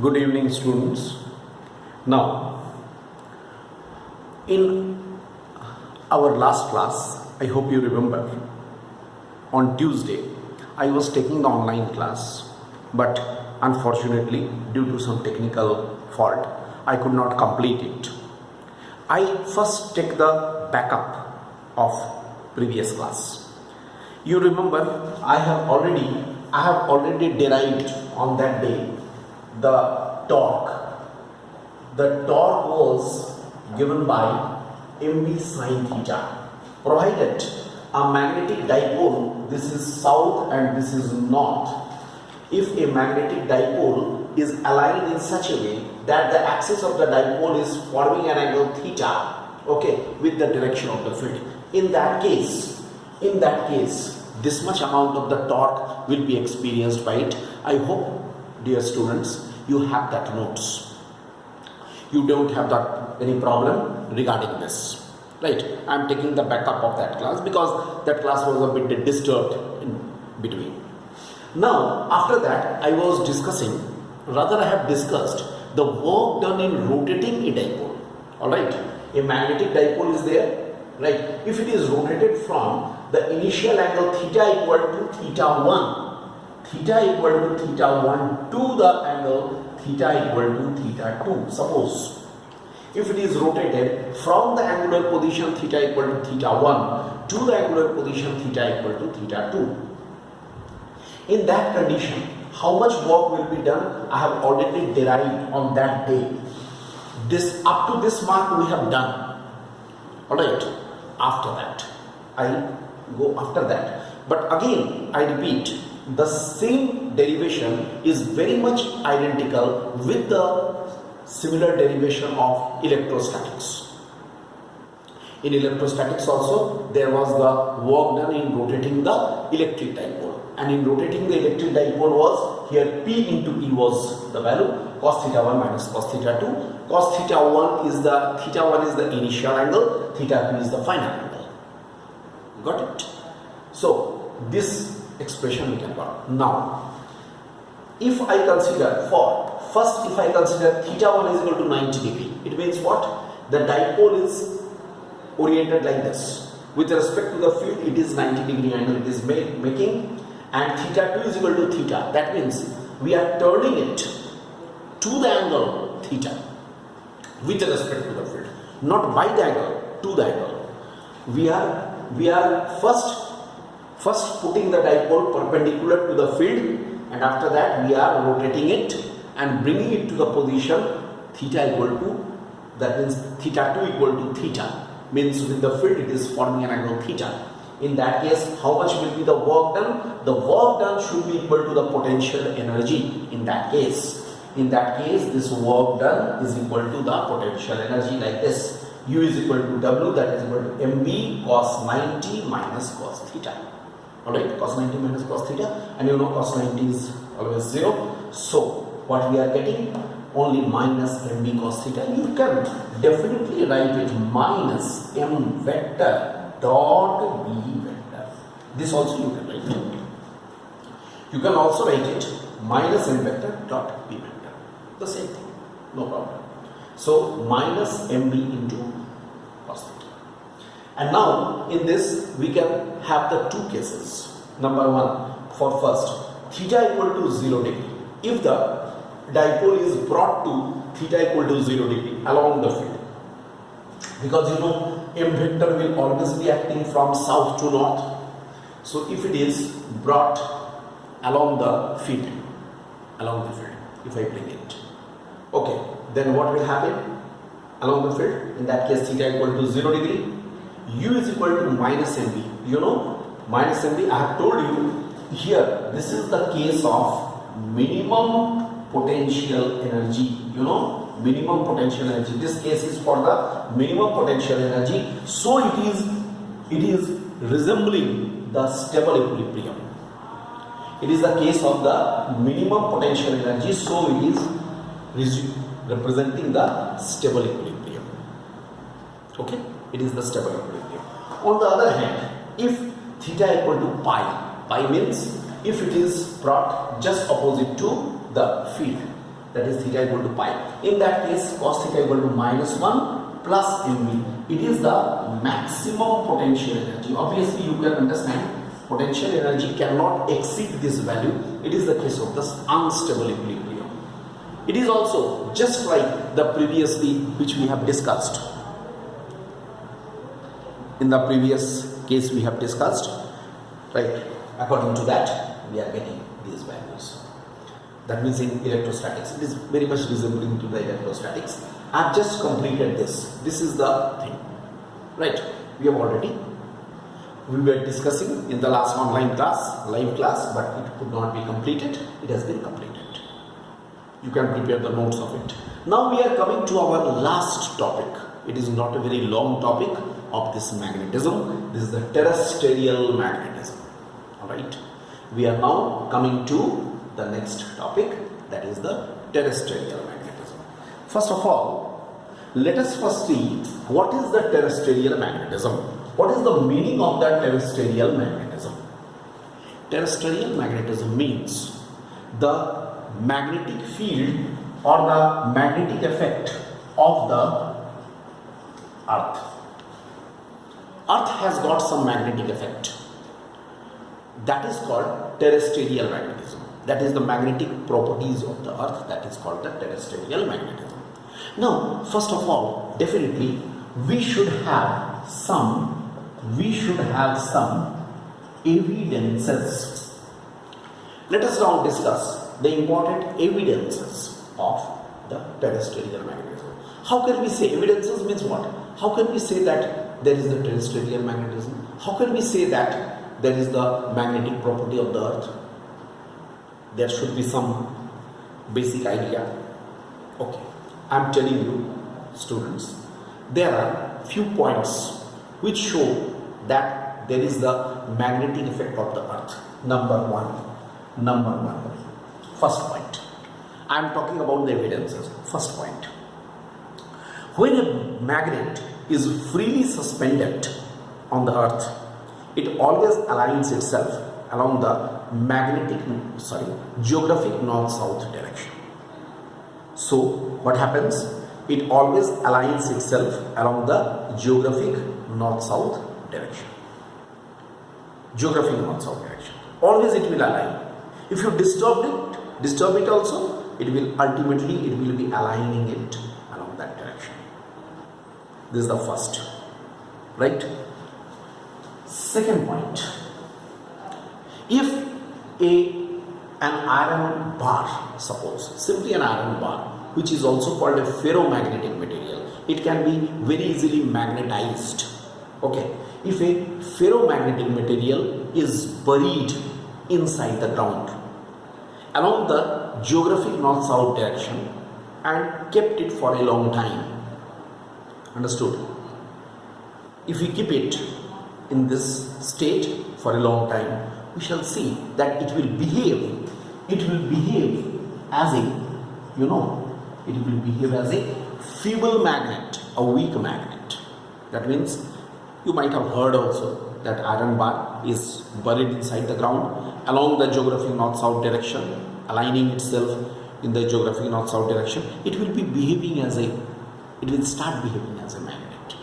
Good evening, students. Now, in our last class, I hope you remember, on Tuesday, I was taking the online class, but unfortunately, due to some technical fault, I could not complete it. I first take the backup of previous class. You remember, I have already derived on that day the torque. The torque was given by mv sine theta. Provided a magnetic dipole, this is south and this is north. If a magnetic dipole is aligned in such a way that the axis of the dipole is forming an angle theta, okay, with the direction of the field. In that case, this much amount of the torque will be experienced by it. I hope, dear students, you have that notes. You don't have any problem regarding this, right? I am taking the backup of that class because that class was a bit disturbed in between. Now, after that, I have discussed the work done in rotating a dipole. All right, a magnetic dipole is there, right? If it is rotated from the initial angle theta equal to theta 1 to the angle theta equal to theta 2. Suppose if it is rotated from the angular position theta equal to theta 1 to the angular position theta equal to theta 2. In that condition, how much work will be done? I have already derived on that day. This up to this mark we have done. Alright, after that, I go after that. But again, I repeat, the same derivation is very much identical with the similar derivation of electrostatics. In electrostatics also, there was the work done in rotating the electric dipole. And in rotating the electric dipole was, here P into E was the value, cos theta 1 minus cos theta 2. Cos theta 1 is the initial angle, theta 2 is the final angle. Got it? So, this expression we can got. Now, if I consider theta 1 is equal to 90 degree, it means what? The dipole is oriented like this. With respect to the field, it is 90 degree angle it is making, and theta 2 is equal to theta. That means we are turning it to the angle theta with respect to the field, not by the angle, to the angle. We are first putting the dipole perpendicular to the field, and after that we are rotating it and bringing it to the position theta equal to, that means theta 2 equal to theta, means with the field it is forming an angle theta. In that case, how much will be the work done? The work done should be equal to the potential energy in that case. In that case, this work done is equal to the potential energy like this. U is equal to W, that is equal to mv cos 90 minus cos theta. Alright, cos 90 minus cos theta, and you know cos 90 is always 0. So, what we are getting? Only minus mv cos theta. You can definitely write it minus m vector dot b vector. This also you can write it. You can also write it minus m vector dot b vector. The same thing, no problem. So, minus mv into cos theta. And now, in this, we can have the two cases. Number one, for first, theta equal to 0 degree. If the dipole is brought to theta equal to 0 degree along the field, because you know m vector will always be acting from south to north. So, if it is brought along the field, if I bring it, okay, then what will happen along the field? In that case, theta equal to 0 degree. U is equal to minus mv. You know, minus mv, I have told you here, this is the case of minimum potential energy. You know, minimum potential energy. This case is for the minimum potential energy. So it is resembling the stable equilibrium. It is the case of the minimum potential energy. So it is representing the stable equilibrium. Okay. It is the stable equilibrium. On the other hand, if theta equal to pi means if it is brought just opposite to the field, that is theta equal to pi. In that case, cos theta equal to -1 plus mv. It is the maximum potential energy. Obviously, you can understand potential energy cannot exceed this value. It is the case of the unstable equilibrium. It is also just like the previously which we have discussed. In the previous case we have discussed, right? According to that, we are getting these values. That means in electrostatics, it is very much resembling to the electrostatics. I have just completed this. This is the thing, right? We were discussing in the last online class, live class, but it could not be completed. It has been completed. You can prepare the notes of it. Now we are coming to our last topic. It is not a very long topic of this magnetism. This is the terrestrial magnetism. Alright. We are now coming to the next topic, that is the terrestrial magnetism. First of all, let us first see what is the terrestrial magnetism. What is the meaning of the terrestrial magnetism? Terrestrial magnetism means the magnetic field or the magnetic effect of the earth. Earth has got some magnetic effect. That is called terrestrial magnetism. That is the magnetic properties of the earth. That is called the terrestrial magnetism. Now, first of all, definitely we should have some evidences. Let us now discuss the important evidences of the terrestrial magnetism. How can we say evidences means what? How can we say that there is the terrestrial magnetism? How can we say that there is the magnetic property of the earth? There should be some basic idea. Okay, I am telling you, students, there are few points which show that there is the magnetic effect of the earth. Number one, first point. I am talking about the evidences. First point. When a magnet is freely suspended on the earth, it always aligns itself along the geographic north-south direction. So what happens? It always aligns itself along the geographic north-south direction. Geographic north-south direction. Always it will align. If you disturb it also, it will be aligning it along that direction. This is the first, right? Second point. If an iron bar, suppose simply an iron bar, which is also called a ferromagnetic material, it can be very easily magnetized. Okay, if a ferromagnetic material is buried inside the ground along the geographic north-south direction and kept it for a long time, understood? If we keep it in this state for a long time, we shall see that it will behave as a feeble magnet, a weak magnet. That means you might have heard also that iron bar is buried inside the ground along the geographic north-south direction, aligning itself in the geographic north-south direction. It will start behaving as a magnet.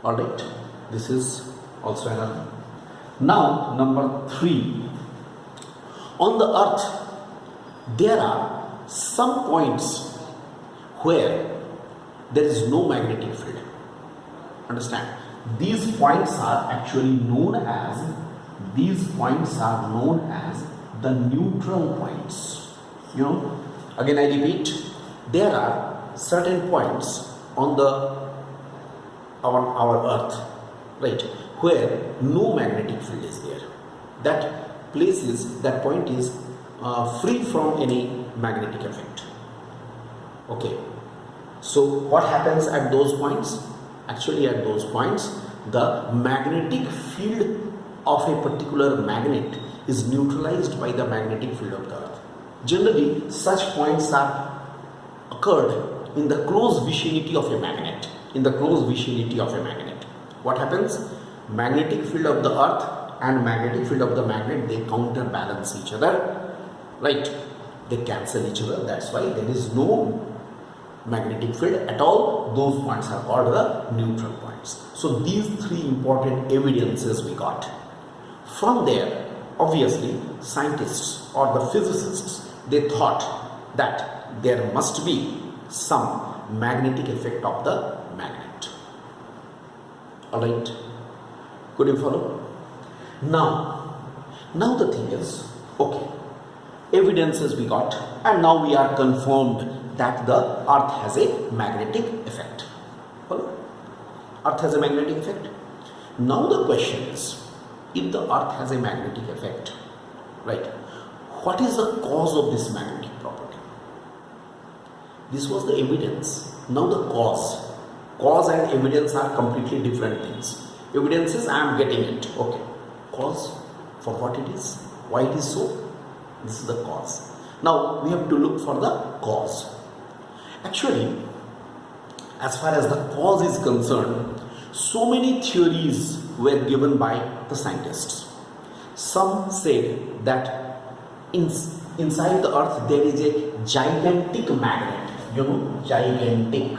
Alright, this is also another. Now, number 3. On the earth, there are some points where there is no magnetic field. Understand? These points are actually known as the neutral points. Again I repeat, there are certain points on our earth, right, where no magnetic field is there. That point is free from any magnetic effect. Okay, so what happens at those points? Actually, at those points, the magnetic field of a particular magnet is neutralized by the magnetic field of the earth. Generally, such points are occurred in the close vicinity of a magnet. What happens? Magnetic field of the earth and magnetic field of the magnet, they counterbalance each other, right? They cancel each other. That's why there is no magnetic field at all. Those points are called the neutral points. So these three important evidences we got. From there, obviously, scientists or the physicists, they thought that there must be some magnetic effect of the magnet. Alright, could you follow? Now the thing is, okay, evidences we got, and now we are confirmed that the earth has a magnetic effect. Follow? Earth has a magnetic effect. Now the question is, if the earth has a magnetic effect, right, what is the cause of this magnetic property? This was the evidence. Now the cause and evidence are completely different things. Evidence is I am getting it, okay. Cause, for what it is, why it is so, this is the cause. Now we have to look for the cause. Actually, as far as the cause is concerned, so many theories were given by the scientists. Some said that inside the earth there is a gigantic magnet. You know, gigantic.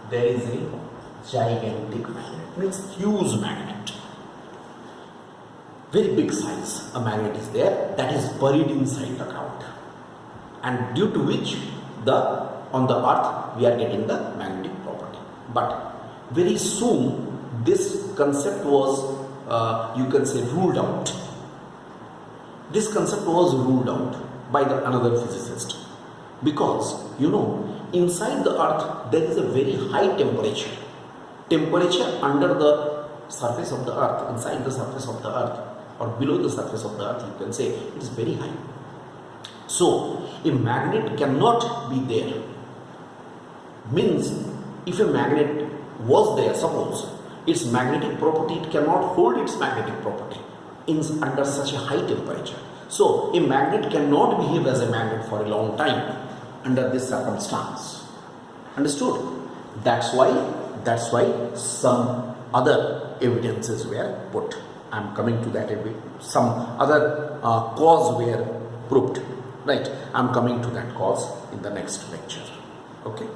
There is a gigantic magnet. Means huge magnet. Very big size. A magnet is there that is buried inside the ground. And due to which on the earth we are getting the magnetic property. But very soon this concept was you can say ruled out. This concept was ruled out by another physicist, because you know, inside the earth there is a very high temperature under the surface of the earth, inside the surface of the earth or below the surface of the earth, you can say it is very high. So a magnet cannot be there. Means if a magnet was there, suppose its magnetic property, it cannot hold its magnetic property under such a high temperature. So a magnet cannot behave as a magnet for a long time under this circumstance. Understood? That's why some other evidences were put. I am coming to that. Some other cause were proved. Right? I am coming to that cause in the next lecture. Okay.